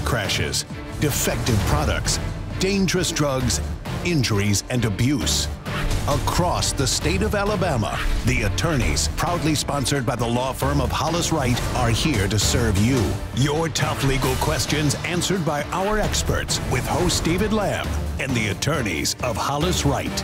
crashes, defective products, dangerous drugs, injuries, and abuse. Across the state of Alabama, the attorneys, proudly sponsored by the law firm of Hollis, Wright, are here to serve you. Your tough legal questions answered by our experts with host David Lamb and the attorneys of Hollis, Wright.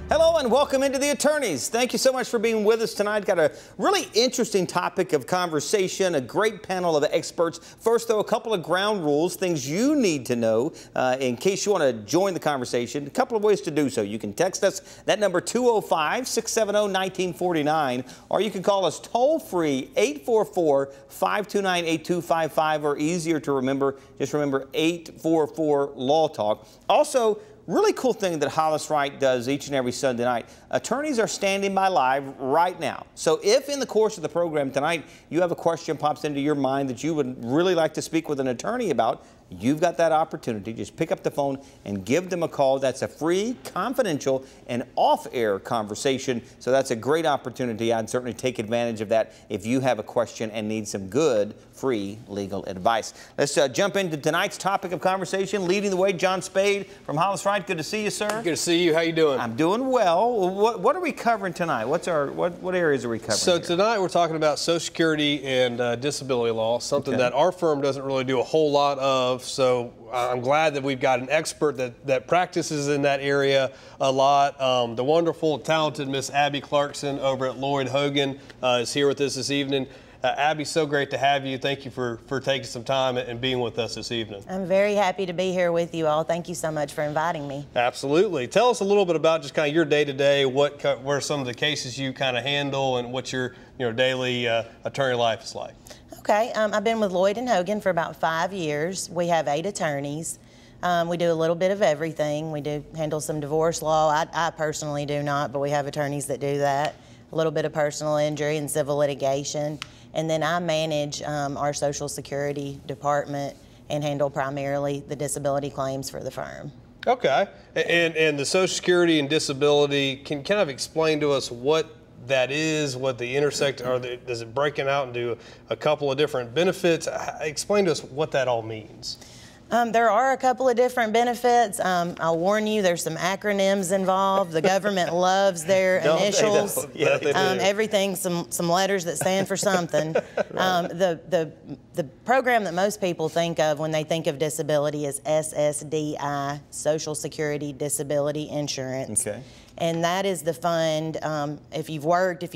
Hello and welcome into the attorneys. Thank you so much for being with us tonight. Got a really interesting topic of conversation, a great panel of experts. First, though, a couple of ground rules, things you need to know in case you want to join the conversation. A couple of ways to do so. You can text us that number 205-670-1949, or you can call us toll-free 844-529-8255, or easier to remember, just remember 844-LAW-TALK. Also, really cool thing that Hollis Wright does each and every Sunday night. Attorneys are standing by live right now. So if in the course of the program tonight you have a question pops into your mind that you would really like to speak with an attorney about, you've got that opportunity. Just pick up the phone and give them a call. That's a free, confidential, and off-air conversation. So that's a great opportunity. I'd certainly take advantage of that if you have a question and need some good, free legal advice. Let's jump into tonight's topic of conversation. Leading the way, John Spade from Hollis Wright. Good to see you, sir. Good to see you. How you doing? I'm doing well. What are we covering tonight? What areas are we covering? So here? Tonight we're talking about Social Security and disability law, something that our firm doesn't really do a whole lot of. So I'm glad that we've got an expert that practices in that area a lot. The wonderful, talented Miss Abby Clarkson over at Lloyd Hogan is here with us this evening. Abby, so great to have you. Thank you for taking some time and being with us this evening. I'm very happy to be here with you all. Thank you so much for inviting me. Absolutely. Tell us a little bit about just kind of your day-to-day, what are some of the cases you kind of handle, and what your daily attorney life is like. Okay, I've been with Lloyd and Hogan for about 5 years. We have 8 attorneys. We do a little bit of everything. We do handle some divorce law. I personally do not, but we have attorneys that do that. A little bit of personal injury and civil litigation. And then I manage our Social Security department and handle primarily the disability claims for the firm. Okay, and the Social Security and disability, can kind of explain to us what that is, what the intersect, or does it break it out into a couple of different benefits? Explain to us what that all means. There are a couple of different benefits. I'll warn you, there's some acronyms involved. The government loves their initials. Yeah, they do. Everything, some letters that stand for something. The program that most people think of when they think of disability is SSDI, Social Security Disability Insurance. Okay. And that is the fund, if you've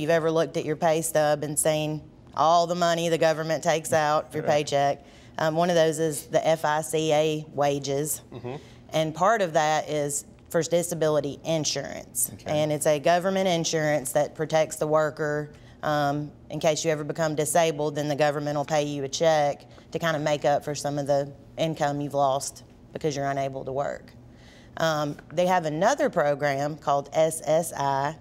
ever looked at your pay stub and seen all the money the government takes out of your paycheck, one of those is the FICA wages, and part of that is for disability insurance. Okay. And it's a government insurance that protects the worker. In case you ever become disabled, then the government will pay you a check to kind of make up for some of the income you've lost because you're unable to work. They have another program called SSI,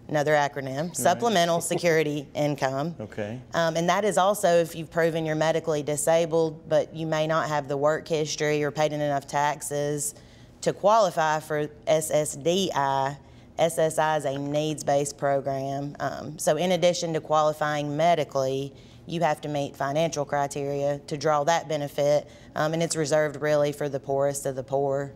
another acronym, Supplemental Security Income. Okay. And that is also if you've proven you're medically disabled, but you may not have the work history or paid in enough taxes to qualify for SSDI. SSI is a needs-based program. So in addition to qualifying medically, you have to meet financial criteria to draw that benefit, and it's reserved really for the poorest of the poor.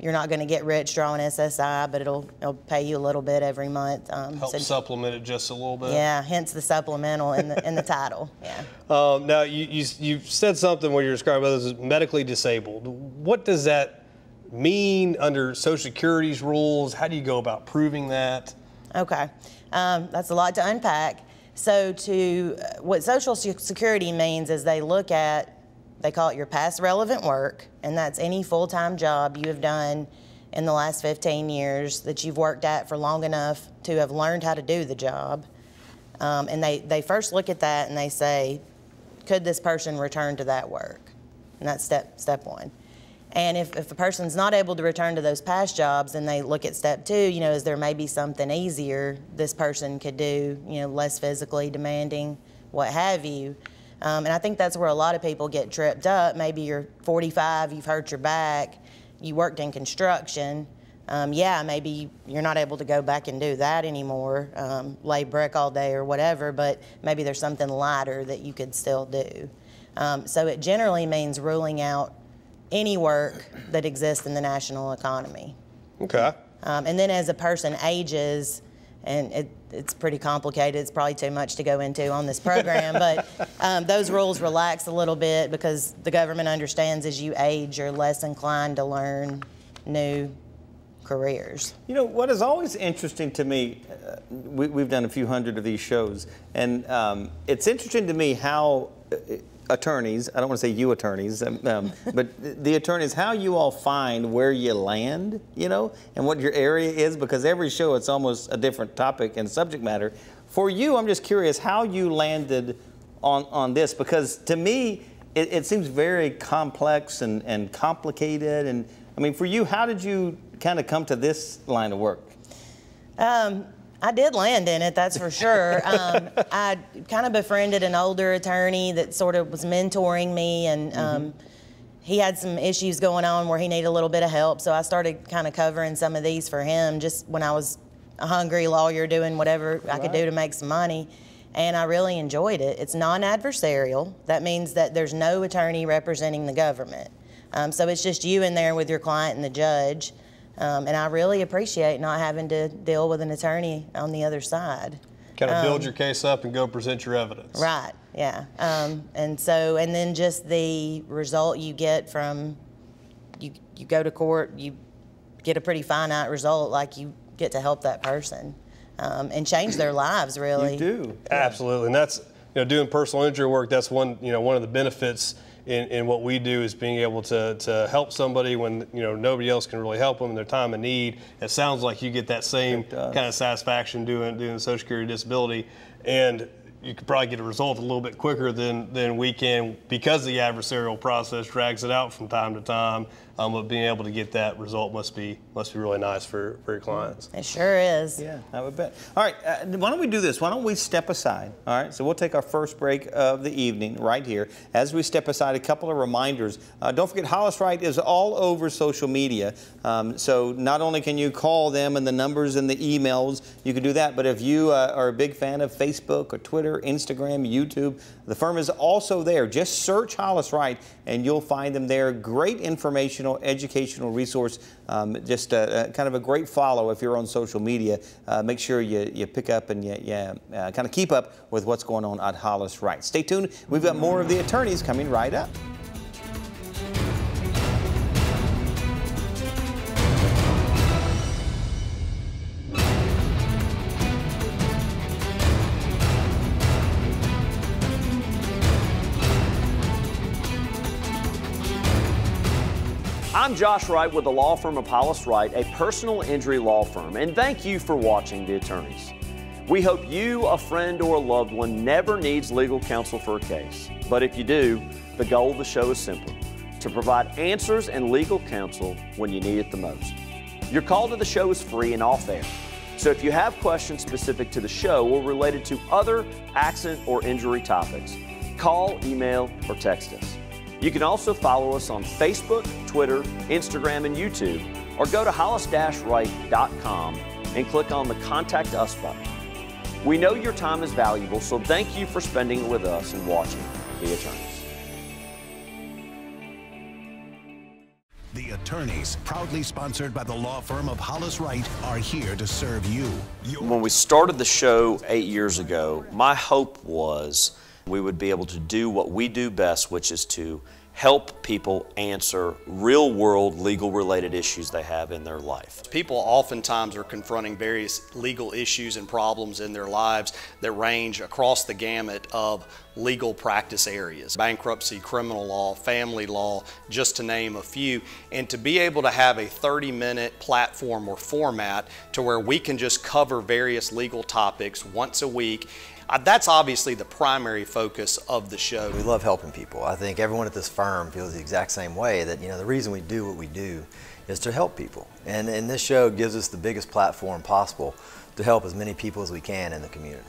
You're not going to get rich drawing SSI, but it'll pay you a little bit every month. Help supplement it just a little bit. Yeah, hence the supplemental in the title. Yeah. Now you said something where you're describing others as medically disabled. What does that mean under Social Security's rules? How do you go about proving that? Okay, that's a lot to unpack. So what Social Security means is they look at, they call it your past relevant work, and that's any full-time job you have done in the last 15 years that you've worked at for long enough to have learned how to do the job. And they first look at that and they say, could this person return to that work? And that's step one. And if a person's not able to return to those past jobs, then they look at step two, is there maybe something easier this person could do, less physically demanding, what have you. And I think that's where a lot of people get tripped up. Maybe you're 45, you've hurt your back, you worked in construction, yeah, maybe you're not able to go back and do that anymore, lay brick all day or whatever, but maybe there's something lighter that you could still do. So it generally means ruling out any work that exists in the national economy. Okay. And then as a person ages, and it's pretty complicated, it's probably too much to go into on this program, but those rules relax a little bit because the government understands as you age, you're less inclined to learn new careers. You know, what is always interesting to me, we've done a few hundred of these shows, and it's interesting to me how attorneys, I don't want to say you attorneys, but the attorneys, how you all find where you land, you know, and what your area is, because every show it's almost a different topic and subject matter. For you, I'm just curious how you landed on this, because to me, it seems very complex and complicated. And I mean, for you, how did you kind of come to this line of work? I did land in it, that's for sure. I kind of befriended an older attorney that sort of was mentoring me, and he had some issues going on where he needed a little bit of help, so I started kind of covering some of these for him just when I was a hungry lawyer doing whatever I could do to make some money, and I really enjoyed it. It's non-adversarial. That means that there's no attorney representing the government. So it's just you in there with your client and the judge. And I really appreciate not having to deal with an attorney on the other side. Kind of build your case up and go present your evidence. Right, yeah. And then just the result you get from, you go to court, you get a pretty finite result, like you get to help that person and change their lives, really. You do. Absolutely, and that's, doing personal injury work, that's one of the benefits in what we do is being able to help somebody when nobody else can really help them in their time of need. It sounds like you get that same kind of satisfaction doing the Social Security disability, and you could probably get a result a little bit quicker than we can because the adversarial process drags it out from time to time. But being able to get that result must be really nice for your clients. It sure is. Yeah, I would bet. All right, why don't we do this? Why don't we step aside? All right, so we'll take our first break of the evening right here. As we step aside, a couple of reminders. Don't forget, Hollis Wright is all over social media. So not only can you call them and the numbers and the emails, you can do that, but if you are a big fan of Facebook or Twitter, Instagram, YouTube, the firm is also there. Just search Hollis Wright and you'll find them there. Great informational, educational resource. Just kind of a great follow if you're on social media. Make sure you pick up and you kind of keep up with what's going on at Hollis Wright. Stay tuned. We've got more of the attorneys coming right up. I'm Josh Wright with the law firm of Hollis Wright, a personal injury law firm, and thank you for watching The Attorneys. We hope you, a friend, or a loved one never needs legal counsel for a case. But if you do, the goal of the show is simple: to provide answers and legal counsel when you need it the most. Your call to the show is free and off air. So if you have questions specific to the show or related to other accident or injury topics, call, email, or text us. You can also follow us on Facebook, Twitter, Instagram, and YouTube, or go to hollis-wright.com and click on the Contact Us button. We know your time is valuable, so thank you for spending it with us and watching The Attorneys. The Attorneys, proudly sponsored by the law firm of Hollis Wright, are here to serve you. When we started the show 8 years ago, my hope was we would be able to do what we do best, which is to help people answer real-world legal-related issues they have in their life. People oftentimes are confronting various legal issues and problems in their lives that range across the gamut of legal practice areas. Bankruptcy, criminal law, family law, just to name a few. And to be able to have a 30-minute platform or format to where we can just cover various legal topics once a week, that's obviously the primary focus of the show. We love helping people. I think everyone at this firm feels the exact same way, that the reason we do what we do is to help people. And this show gives us the biggest platform possible to help as many people as we can in the community.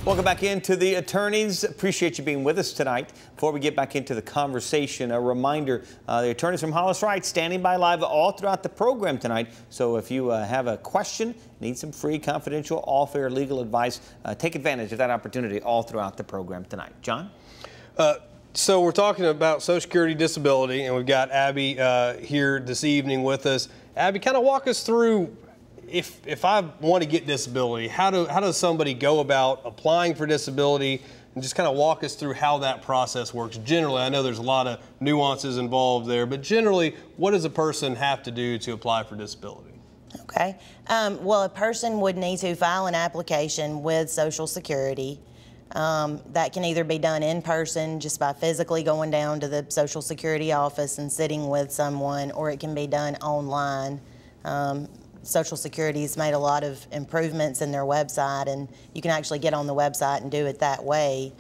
Welcome back into the attorneys. Appreciate you being with us tonight. Before we get back into the conversation, a reminder, the attorneys from Hollis Wright standing by live all throughout the program tonight. So if you have a question, need some free, confidential, all-fair legal advice, take advantage of that opportunity all throughout the program tonight. John? So we're talking about Social Security disability, and we've got Abby here this evening with us. Abby, kind of walk us through, if I want to get disability, how does somebody go about applying for disability, and just kind of walk us through how that process works generally. I know there's a lot of nuances involved there, but generally, what does a person have to do to apply for disability? Okay. Well, a person would need to file an application with Social Security. That can either be done in person, just by physically going down to the Social Security office and sitting with someone, or it can be done online. Social Security's made a lot of improvements in their website, and you can actually get on the website and do it that way.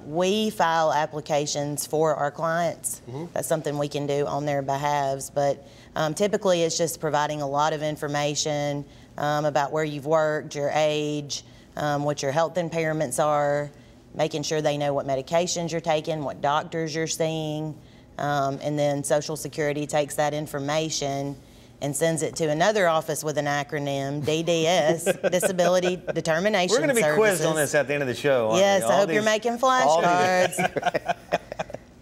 We file applications for our clients. That's something we can do on their behalves, but typically it's just providing a lot of information about where you've worked, your age, what your health impairments are, making sure they know what medications you're taking, what doctors you're seeing, and then Social Security takes that information and sends it to another office with an acronym, DDS, Disability Determination Services. We're going to be quizzed on this at the end of the show. Yes, I hope you're making flashcards.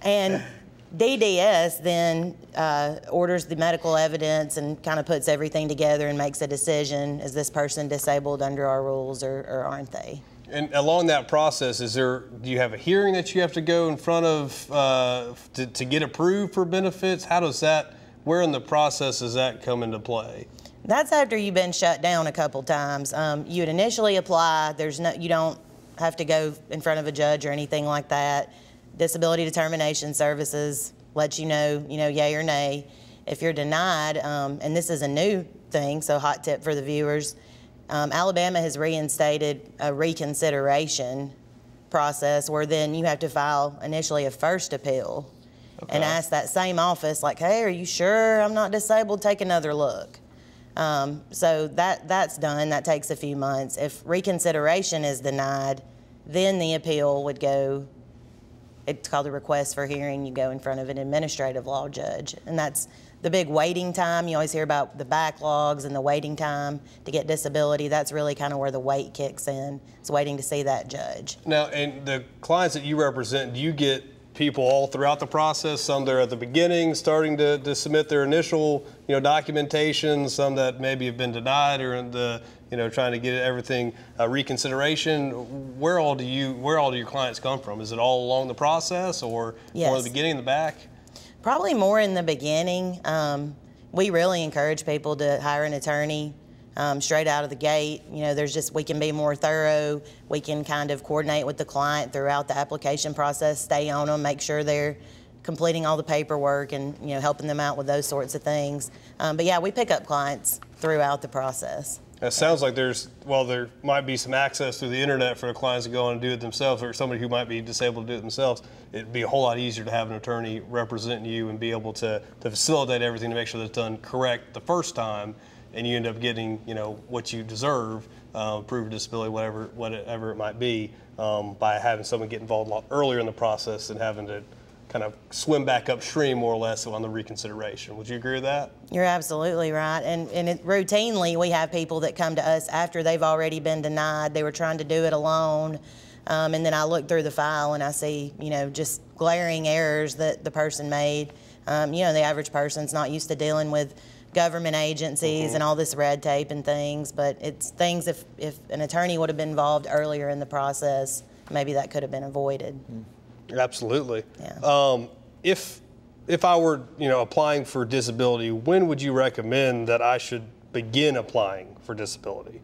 And DDS then orders the medical evidence and kind of puts everything together and makes a decision, is this person disabled under our rules or aren't they? And along that process, do you have a hearing that you have to go in front of to get approved for benefits? How does that, where in the process does that come into play? That's after you've been shut down a couple times. You'd initially apply. You don't have to go in front of a judge or anything like that. Disability Determination Services lets you know, yay or nay. If you're denied, and this is a new thing, so hot tip for the viewers, Alabama has reinstated a reconsideration process where then you have to file initially a first appeal. Okay. And ask that same office, like, hey, are you sure I'm not disabled? Take another look. So that's done. That takes a few months. If reconsideration is denied, then the appeal would go, it's called a request for hearing. You go in front of an administrative law judge. And that's the big waiting time. You always hear about the backlogs and the waiting time to get disability. That's really kind of where the wait kicks in. It's waiting to see that judge. Now, and the clients that you represent, do you get people all throughout the process? Some that are at the beginning, starting to submit their initial, documentation. Some that maybe have been denied or in the, trying to get everything reconsideration. Where all do your clients come from? Is it all along the process, or more in the beginning, in the back? Probably more in the beginning. We really encourage people to hire an attorney straight out of the gate. We can be more thorough. We can kind of coordinate with the client throughout the application process, stay on them, make sure they're completing all the paperwork and, helping them out with those sorts of things. But yeah, we pick up clients throughout the process. It sounds like there might be some access through the internet for the clients to go on and do it themselves, or somebody who might be disabled to do it themselves. It'd be a whole lot easier to have an attorney representing you and be able to facilitate everything to make sure that it's done correct the first time, and you end up getting, what you deserve, approved disability, whatever it might be, by having someone get involved a lot earlier in the process and having to kind of swim back upstream more or less on the reconsideration. Would you agree with that? You're absolutely right. And routinely we have people that come to us after they've already been denied. They were trying to do it alone. And then I look through the file and I see, just glaring errors that the person made. The average person's not used to dealing with government agencies and all this red tape and things, but it's things if an attorney would have been involved earlier in the process, maybe that could have been avoided. Absolutely. Yeah. If I were, applying for disability, when would you recommend that I should begin applying for disability?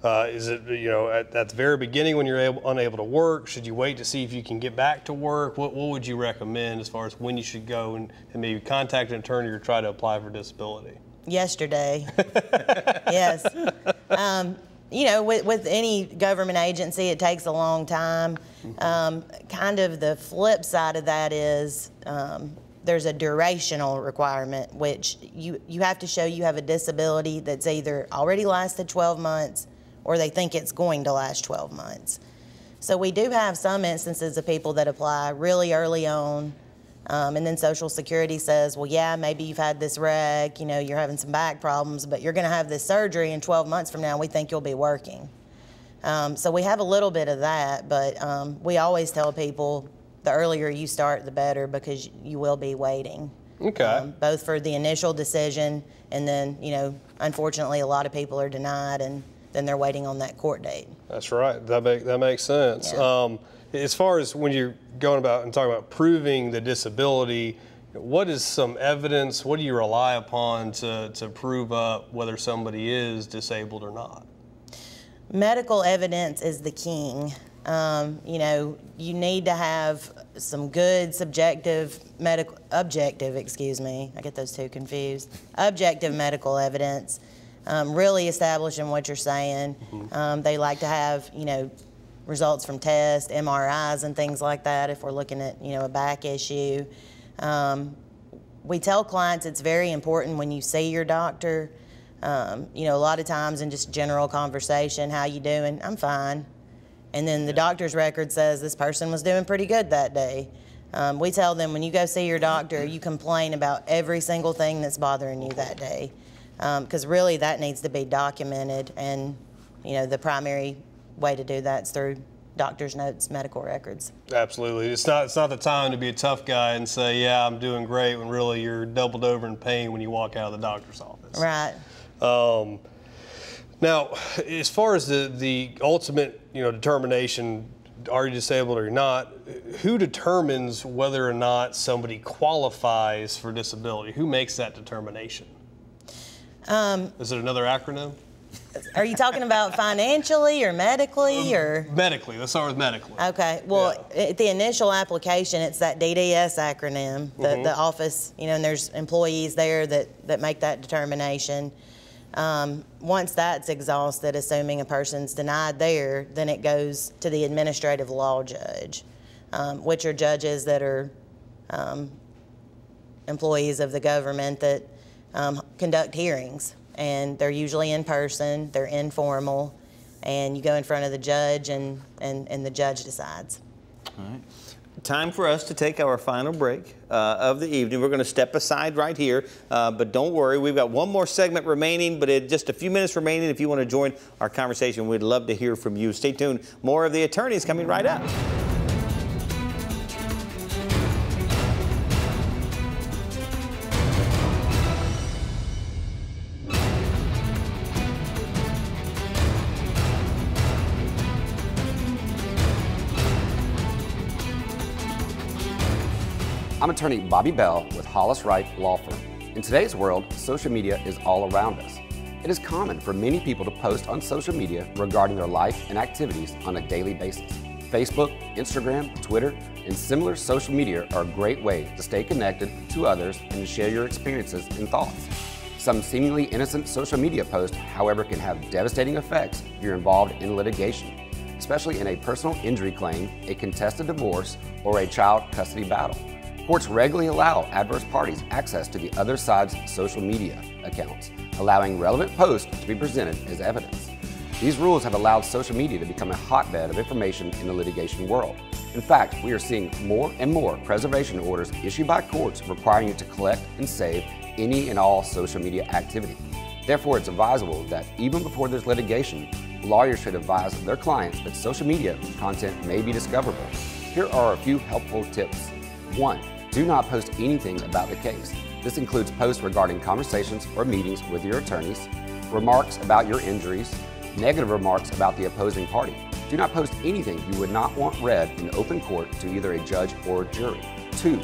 Is it, at the very beginning when you're unable to work? Should you wait to see if you can get back to work? What would you recommend as far as when you should go and maybe contact an attorney or try to apply for disability? Yesterday. Yes. With any government agency, it takes a long time. Kind of the flip side of that is there's a durational requirement, which you have to show you have a disability that's either already lasted 12 months or they think it's going to last 12 months. So we do have some instances of people that apply really early on, and then Social Security says, well, yeah, maybe you've had this wreck, you know, you're having some back problems, but you're going to have this surgery, and 12 months from now, we think you'll be working. So we have a little bit of that, but we always tell people the earlier you start, the better, because you will be waiting. Okay. Both for the initial decision, and then, you know, unfortunately, a lot of people are denied, and then they're waiting on that court date. That's right. That makes sense. Yeah. As far as when you're going about and talking about proving the disability, what is some evidence? What do you rely upon to prove up whether somebody is disabled or not? Medical evidence is the king. You know, you need to have some good objective medical evidence, really establishing what you're saying. They like to have, you know, results from tests, MRIs and things like that if we're looking at, you know, a back issue. We tell clients it's very important when you see your doctor, you know, a lot of times in just general conversation, how you doing? I'm fine. And then the doctor's record says this person was doing pretty good that day. We tell them when you go see your doctor, you complain about every single thing that's bothering you that day. Because really that needs to be documented, and you know, the primary way to do that is through doctor's notes, medical records. Absolutely. It's not the time to be a tough guy and say, yeah, I'm doing great, when really you're doubled over in pain when you walk out of the doctor's office. Right. Now, as far as the ultimate, you know, determination, are you disabled or not, who determines whether or not somebody qualifies for disability? Who makes that determination? Is it another acronym? Are you talking about financially or medically or? Medically. Let's start with medically. Okay. Well, at the initial application, it's that DDS acronym, the office, you know, and there's employees there that make that determination. Once that's exhausted, assuming a person's denied there, then it goes to the administrative law judge, which are judges that are employees of the government that conduct hearings. And they're usually in person, they're informal, and you go in front of the judge and the judge decides. All right. Time for us to take our final break of the evening. We're going to step aside right here, but don't worry, we've got one more segment remaining, but just a few minutes remaining. If you want to join our conversation, we'd love to hear from you. Stay tuned. More of The Attorneys coming right up. I'm attorney Bobby Bell with Hollis Wright Law Firm. In today's world, social media is all around us. It is common for many people to post on social media regarding their life and activities on a daily basis. Facebook, Instagram, Twitter, and similar social media are a great way to stay connected to others and to share your experiences and thoughts. Some seemingly innocent social media posts, however, can have devastating effects if you're involved in litigation, especially in a personal injury claim, a contested divorce, or a child custody battle. Courts regularly allow adverse parties access to the other side's social media accounts, allowing relevant posts to be presented as evidence. These rules have allowed social media to become a hotbed of information in the litigation world. In fact, we are seeing more and more preservation orders issued by courts requiring you to collect and save any and all social media activity. Therefore, it's advisable that even before there's litigation, lawyers should advise their clients that social media content may be discoverable. Here are a few helpful tips. 1. Do not post anything about the case. This includes posts regarding conversations or meetings with your attorneys, remarks about your injuries, negative remarks about the opposing party. Do not post anything you would not want read in open court to either a judge or jury. 2.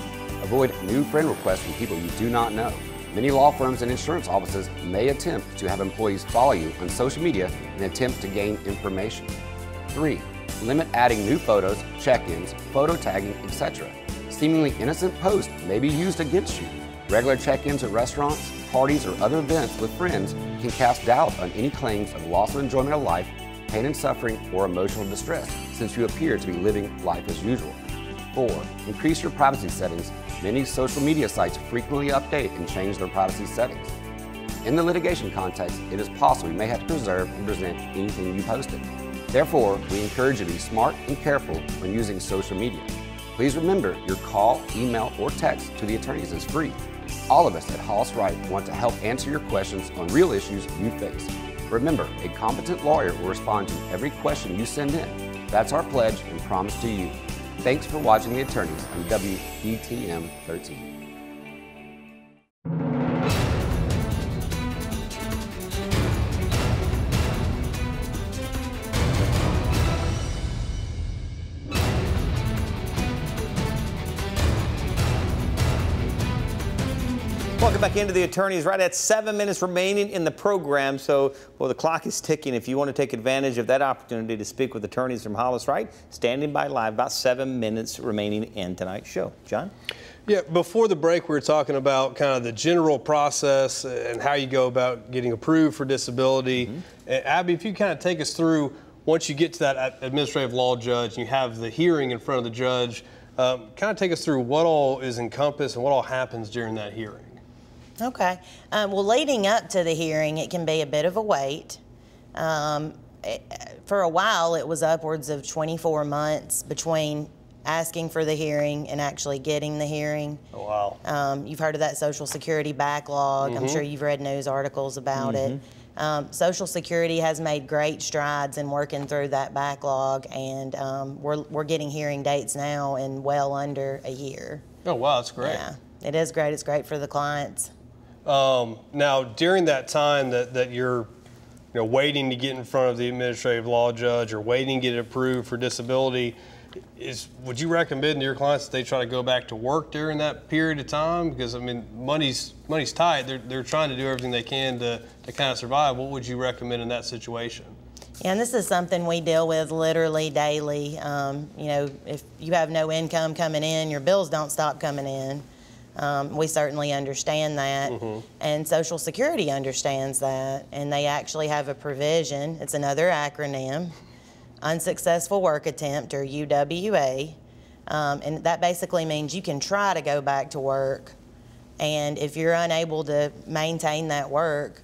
Avoid new friend requests from people you do not know. Many law firms and insurance offices may attempt to have employees follow you on social media in an attempt to gain information. 3. Limit adding new photos, check-ins, photo tagging, etc. Seemingly innocent posts may be used against you. Regular check-ins at restaurants, parties, or other events with friends can cast doubt on any claims of loss of enjoyment of life, pain and suffering, or emotional distress, since you appear to be living life as usual. 4. Increase your privacy settings. Many social media sites frequently update and change their privacy settings. In the litigation context, it is possible you may have to preserve and present anything you posted. Therefore, we encourage you to be smart and careful when using social media. Please remember, your call, email, or text to the attorneys is free. All of us at Hollis Wright want to help answer your questions on real issues you face. Remember, a competent lawyer will respond to every question you send in. That's our pledge and promise to you. Thanks for watching The Attorneys on WETM 13. Welcome back into The Attorneys. Right at 7 minutes remaining in the program, so the clock is ticking. If you want to take advantage of that opportunity to speak with attorneys from Hollis Wright, standing by live, about 7 minutes remaining in tonight's show. John? Yeah, before the break, we were talking about kind of the general process and how you go about getting approved for disability. Abby, if you kind of take us through, once you get to that administrative law judge and you have the hearing in front of the judge, kind of take us through what all is encompassed and what all happens during that hearing. Okay. Well, leading up to the hearing, it can be a bit of a wait. For a while, it was upwards of 24 months between asking for the hearing and actually getting the hearing. Oh, wow. You've heard of that Social Security backlog. I'm sure you've read news articles about it. Social Security has made great strides in working through that backlog, and we're getting hearing dates now in well under a year. Oh, wow, that's great. Yeah, it is great. It's great for the clients. Now, during that time that you're waiting to get in front of the administrative law judge or waiting to get it approved for disability, would you recommend to your clients that they try to go back to work during that period of time? Because, I mean, money's tight. They're trying to do everything they can to kind of survive. What would you recommend in that situation? Yeah, and this is something we deal with literally daily. If you have no income coming in, your bills don't stop coming in. We certainly understand that, and Social Security understands that, and they actually have a provision. It's another acronym, Unsuccessful Work Attempt, or UWA, and that basically means you can try to go back to work, and if you're unable to maintain that work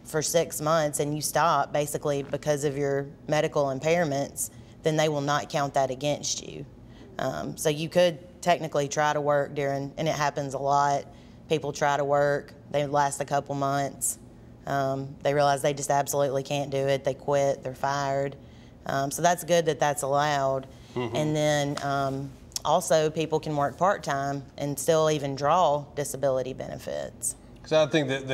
for 6 months and you stop basically because of your medical impairments, then they will not count that against you. So you could technically try to work during, and it happens a lot. People try to work, they last a couple months. They realize they just absolutely can't do it. They quit, they're fired. So that's good that that's allowed. And then also people can work part-time and still even draw disability benefits. Because I think that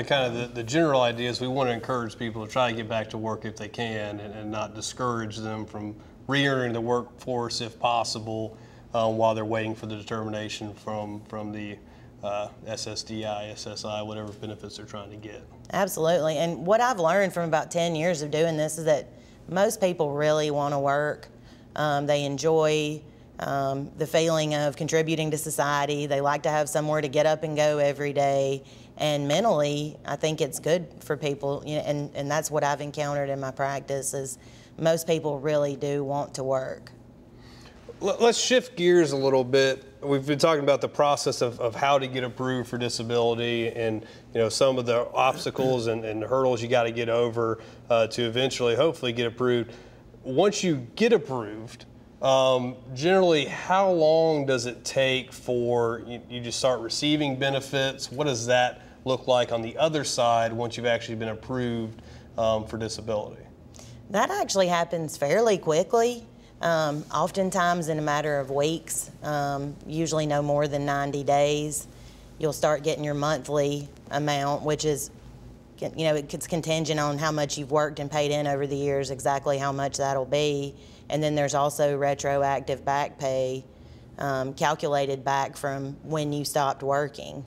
the general idea is we want to encourage people to try to get back to work if they can, and not discourage them from re-entering the workforce if possible, while they're waiting for the determination from the SSDI, SSI, whatever benefits they're trying to get. Absolutely. And what I've learned from about 10 years of doing this is that most people really want to work. They enjoy the feeling of contributing to society. They like to have somewhere to get up and go every day. And mentally, I think it's good for people, and that's what I've encountered in my practice, is most people really do want to work. Let's shift gears a little bit. We've been talking about the process of how to get approved for disability, and some of the obstacles and hurdles you got to get over to eventually, hopefully, get approved. Once you get approved, generally, how long does it take for you just start receiving benefits? What does that look like on the other side once you've actually been approved for disability? That actually happens fairly quickly. Oftentimes in a matter of weeks, usually no more than 90 days, you'll start getting your monthly amount, which is, it's contingent on how much you've worked and paid in over the years, exactly how much that'll be. And then there's also retroactive back pay, calculated back from when you stopped working,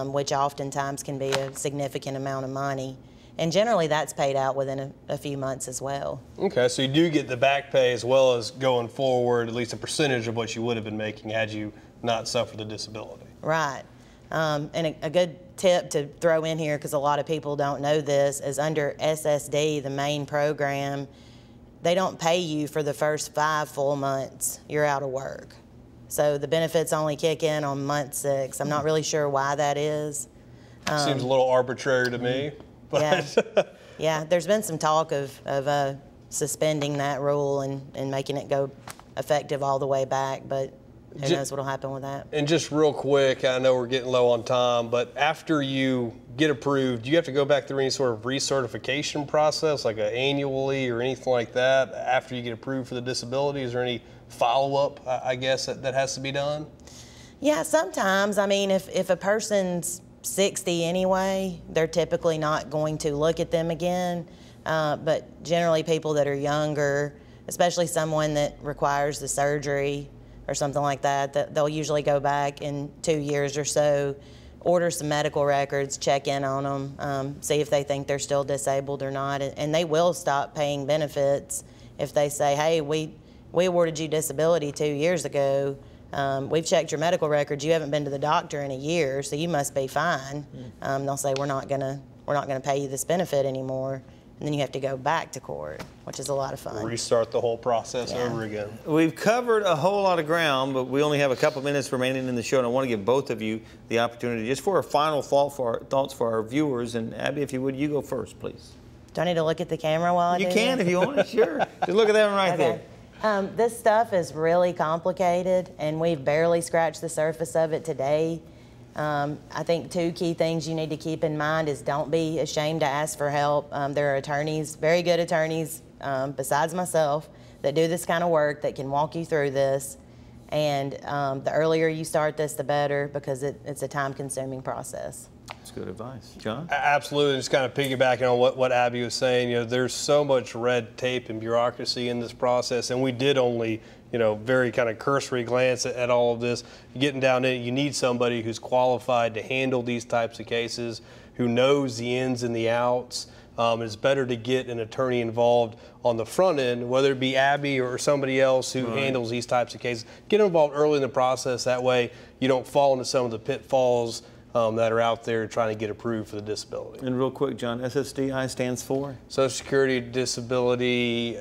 which oftentimes can be a significant amount of money. And generally that's paid out within a few months as well. Okay, so you do get the back pay as well as going forward, at least a percentage of what you would have been making had you not suffered a disability. Right. And a good tip to throw in here, because a lot of people don't know this, is under SSD, the main program, they don't pay you for the first 5 full months you're out of work. So the benefits only kick in on month 6. I'm not really sure why that is. Seems a little arbitrary to me. But Yeah, there's been some talk of suspending that rule and making it go effective all the way back, but who knows what'll happen with that. And just real quick, I know we're getting low on time, but after you get approved, do you have to go back through any sort of recertification process, like annually or anything like that, after you get approved for the disability? Is there any follow-up, I guess, that has to be done? Yeah, sometimes. I mean, if a person's 60 anyway, they're typically not going to look at them again. But generally people that are younger, especially someone that requires the surgery or something like that, they'll usually go back in 2 years or so, order some medical records, check in on them, see if they think they're still disabled or not. And they will stop paying benefits if they say, hey, we awarded you disability 2 years ago. We've checked your medical records. You haven't been to the doctor in a year, so you must be fine. They'll say we're not gonna pay you this benefit anymore, and then you have to go back to court, which is a lot of fun. Restart the whole process over again. We've covered a whole lot of ground, but we only have a couple minutes remaining in the show, and I want to give both of you the opportunity just for a final thoughts for our viewers. And Abby, if you would, you go first, please. Do I need to look at the camera while I do You can this? if you want. Sure. Just look at that one right there. This stuff is really complicated, and we've barely scratched the surface of it today. I think 2 key things you need to keep in mind is don't be ashamed to ask for help. There are attorneys, very good attorneys, besides myself, that do this kind of work that can walk you through this. And the earlier you start this, the better, because it's a time-consuming process. That's good advice. John? Absolutely. Just kind of piggybacking on what Abby was saying, there's so much red tape and bureaucracy in this process, and we did only, very kind of cursory glance at all of this. Getting down in it, you need somebody who's qualified to handle these types of cases, who knows the ins and the outs. It's better to get an attorney involved on the front end, whether it be Abby or somebody else who handles these types of cases. Get involved early in the process. That way you don't fall into some of the pitfalls that are out there trying to get approved for the disability. And real quick, John, SSDI stands for? Social Security Disability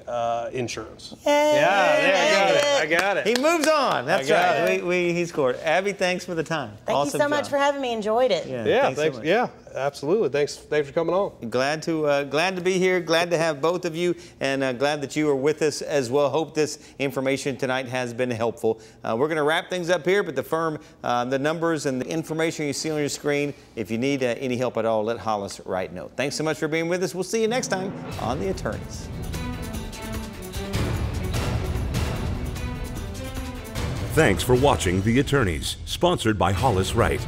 Insurance. Yay! Yeah, I got it. He moves on. That's right. He scored. Abby, thanks for the time. Thank you so much for having me. Enjoyed it. Yeah, thanks. Yeah, absolutely. Thanks for coming on. Glad to be here. Glad to have both of you, and glad that you are with us as well. Hope this information tonight has been helpful. We're going to wrap things up here, but the firm, the numbers and the information you see on your screen, if you need any help at all, let Hollis Wright know. Thanks so much for being with us. We'll see you next time on The Attorneys. Thanks for watching The Attorneys, sponsored by Hollis Wright.